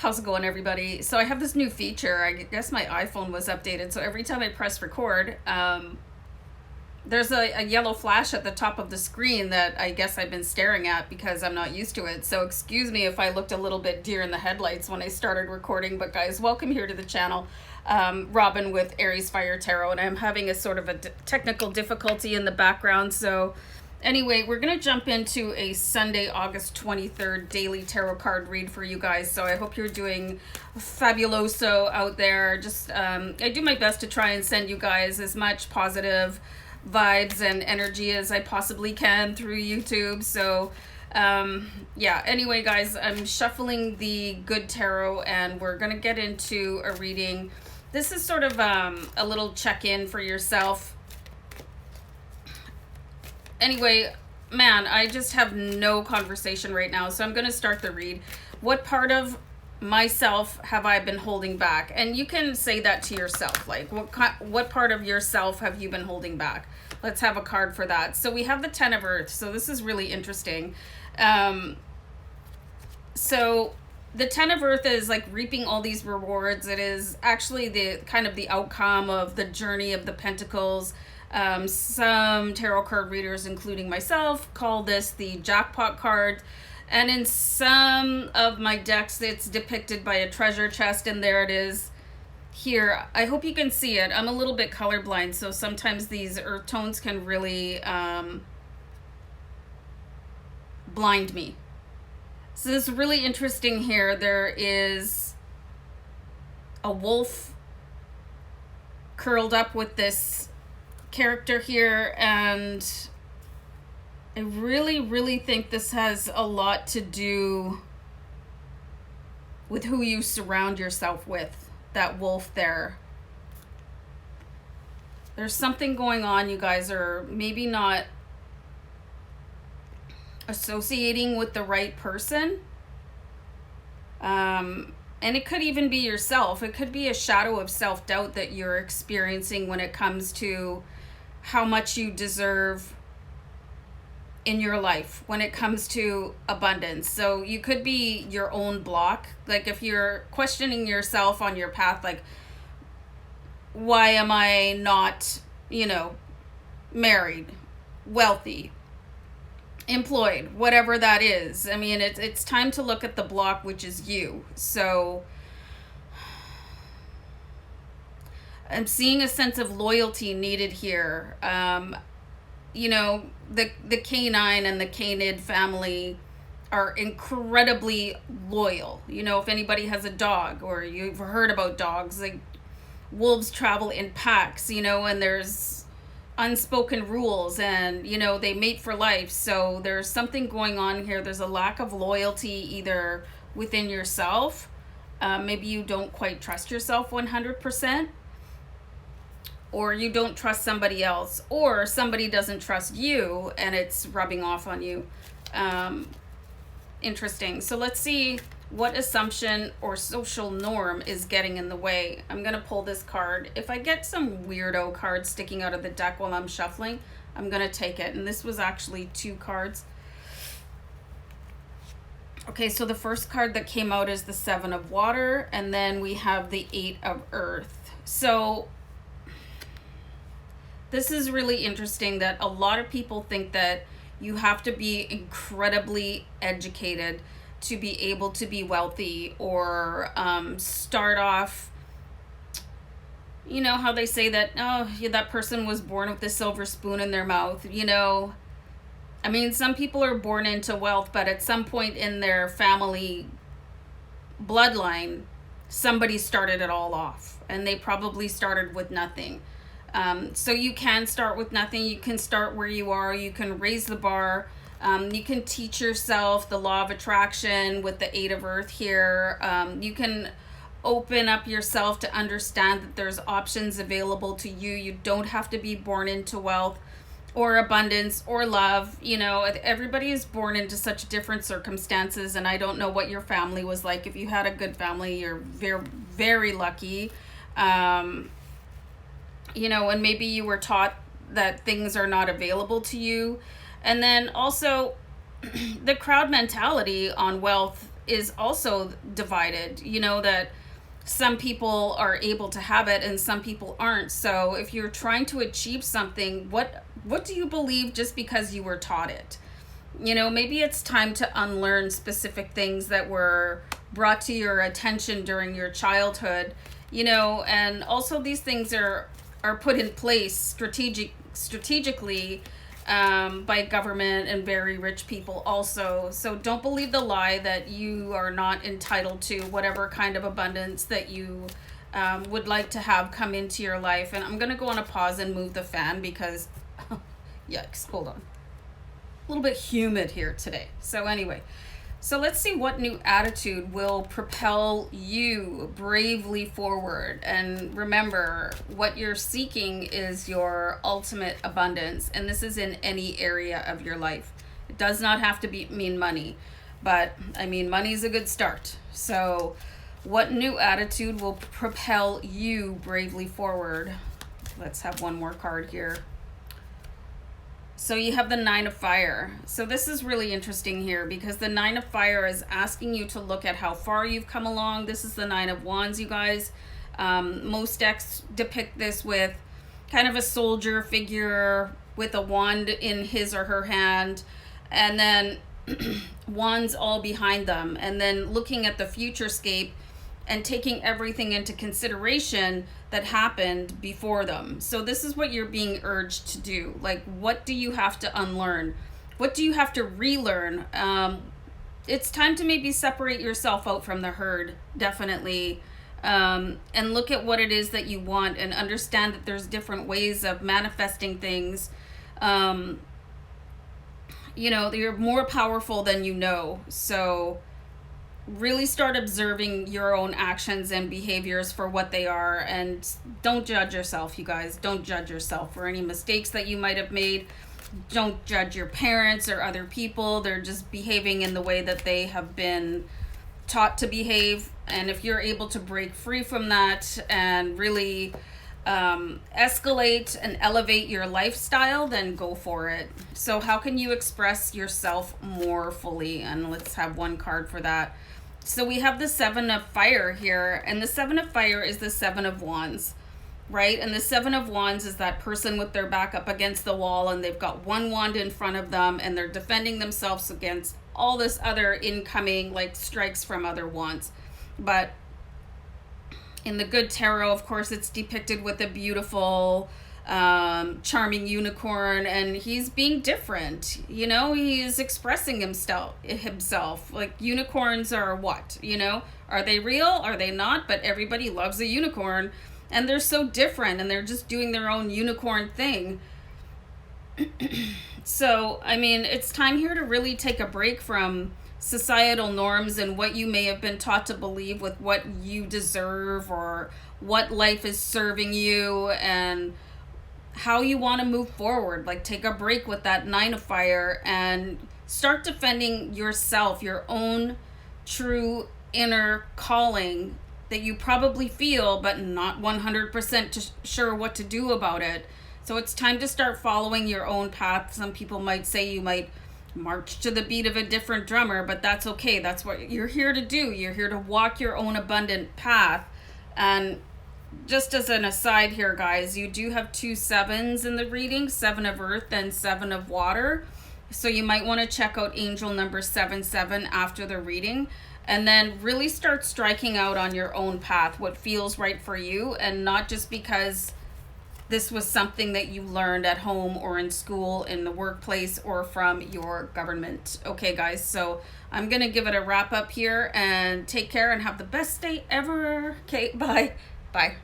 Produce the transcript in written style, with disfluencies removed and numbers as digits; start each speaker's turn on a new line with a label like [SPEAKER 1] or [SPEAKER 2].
[SPEAKER 1] How's it going, everybody? So I have this new feature. I guess my iPhone was updated, so every time I press record, there's a yellow flash at the top of the screen that I guess I've been staring at because I'm not used to it. So excuse me if I looked a little bit deer in the headlights when I started recording, but guys, welcome here to the channel. Robin with AriesFireTarot, and I'm having a sort of a technical difficulty in the background, so anyway, we're going to jump into a Sunday, August 23rd daily tarot card read for you guys. So I hope you're doing fabuloso out there. Just, I do my best to try and send you guys as much positive vibes and energy as I possibly can through YouTube. So, yeah, anyway, guys, I'm shuffling the good tarot and we're going to get into a reading. This is sort of a little check-in for yourself. Anyway, man, I just have no conversation right now, so I'm going to start the read. What part of myself have I been holding back? And you can say that to yourself. Like, what part of yourself have you been holding back? Let's have a card for that. So we have the Ten of Earth. So this is really interesting. So the Ten of Earth is like reaping all these rewards. It is actually the kind of the outcome of the journey of the Pentacles. Some tarot card readers, including myself, call this the jackpot card, and in some of my decks it's depicted by a treasure chest, and there it is here. I hope you can see it. I'm a little bit colorblind, so sometimes these earth tones can really blind me. So this is really interesting here. There is a wolf curled up with this character here, and I really think this has a lot to do with who you surround yourself with. That wolf there, there's something going on. You guys are maybe not associating with the right person, and it could even be yourself. It could be a shadow of self-doubt that you're experiencing when it comes to how much you deserve in your life, when it comes to abundance. So you could be your own block. Like if you're questioning yourself on your path, like, why am I not, married, wealthy, employed, whatever that is. I mean, it's time to look at the block, which is you. So I'm seeing a sense of loyalty needed here. The canine and the canid family are incredibly loyal. If anybody has a dog, or you've heard about dogs, like wolves travel in packs, and there's unspoken rules, and they mate for life. So there's something going on here. There's a lack of loyalty either within yourself. Maybe you don't quite trust yourself 100%. Or you don't trust somebody else, or somebody doesn't trust you and it's rubbing off on you. Interesting. So let's see what assumption or social norm is getting in the way. I'm going to pull this card. If I get some weirdo card sticking out of the deck while I'm shuffling, I'm going to take it. And this was actually 2 cards. Okay, so the first card that came out is the 7 of Water, and then we have the 8 of Earth. So this is really interesting that a lot of people think that you have to be incredibly educated to be able to be wealthy, or start off, how they say that, oh, yeah, that person was born with a silver spoon in their mouth. I mean, some people are born into wealth, but at some point in their family bloodline, somebody started it all off, and they probably started with nothing. So you can start with nothing. You can start where you are. You can raise the bar. You can teach yourself the law of attraction with the 8 of Earth here. You can open up yourself to understand that there's options available to you. You don't have to be born into wealth or abundance or love. Everybody is born into such different circumstances, and I don't know what your family was like. If you had a good family, you're very, very lucky. And maybe you were taught that things are not available to you. And then also the crowd mentality on wealth is also divided, you know, that some people are able to have it and some people aren't. So if you're trying to achieve something, what do you believe just because you were taught it? You know, maybe it's time to unlearn specific things that were brought to your attention during your childhood, you know, and also these things are put in place strategically by government and very rich people also. So don't believe the lie that you are not entitled to whatever kind of abundance that you would like to have come into your life. And I'm going to go on a pause and move the fan because, yikes, hold on. A little bit humid here today. So anyway, so let's see what new attitude will propel you bravely forward. And remember, what you're seeking is your ultimate abundance. And this is in any area of your life. It does not have to mean money. But, I mean, money is a good start. So what new attitude will propel you bravely forward? Let's have one more card here. So you have the Nine of Fire. So this is really interesting here because the Nine of Fire is asking you to look at how far you've come along. This is the Nine of Wands, you guys. Most decks depict this with kind of a soldier figure with a wand in his or her hand, and then wands all behind them, and then looking at the futurescape and taking everything into consideration that happened before them. So this is what you're being urged to do. Like, what do you have to unlearn? What do you have to relearn? It's time to maybe separate yourself out from the herd, definitely, and look at what it is that you want and understand that there's different ways of manifesting things. You know, you're more powerful than you know. So really start observing your own actions and behaviors for what they are, and don't judge yourself, you guys. Don't judge yourself for any mistakes that you might have made. Don't judge your parents or other people. They're just behaving in the way that they have been taught to behave. And if you're able to break free from that and really escalate and elevate your lifestyle, then go for it. So how can you express yourself more fully? And let's have one card for that. So we have the Seven of Fire here, and the Seven of Fire is the Seven of Wands, right? And the Seven of Wands is that person with their back up against the wall, and they've got one wand in front of them, and they're defending themselves against all this other incoming, like, strikes from other wands. But in the good tarot, of course, it's depicted with a beautiful, charming unicorn, and he's being different, you know, he's expressing himself. Like, unicorns are what, you know, are they real, are they not? But everybody loves a unicorn, and they're so different, and they're just doing their own unicorn thing. So I mean, it's time here to really take a break from societal norms and what you may have been taught to believe with what you deserve or what life is serving you and how you want to move forward. Like, take a break with that Nine of Fire and start defending yourself, your own true inner calling that you probably feel, but not 100% sure what to do about it. So it's time to start following your own path. Some people might say you might march to the beat of a different drummer, but that's okay. That's what you're here to do. You're here to walk your own abundant path. And just as an aside here, guys, you do have 2 sevens in the reading, 7 of earth and 7 of water. So you might want to check out angel number 77 after the reading, and then really start striking out on your own path, what feels right for you, and not just because this was something that you learned at home or in school, in the workplace, or from your government. Okay, guys, so I'm going to give it a wrap up here, and take care and have the best day ever. Okay, bye. Bye.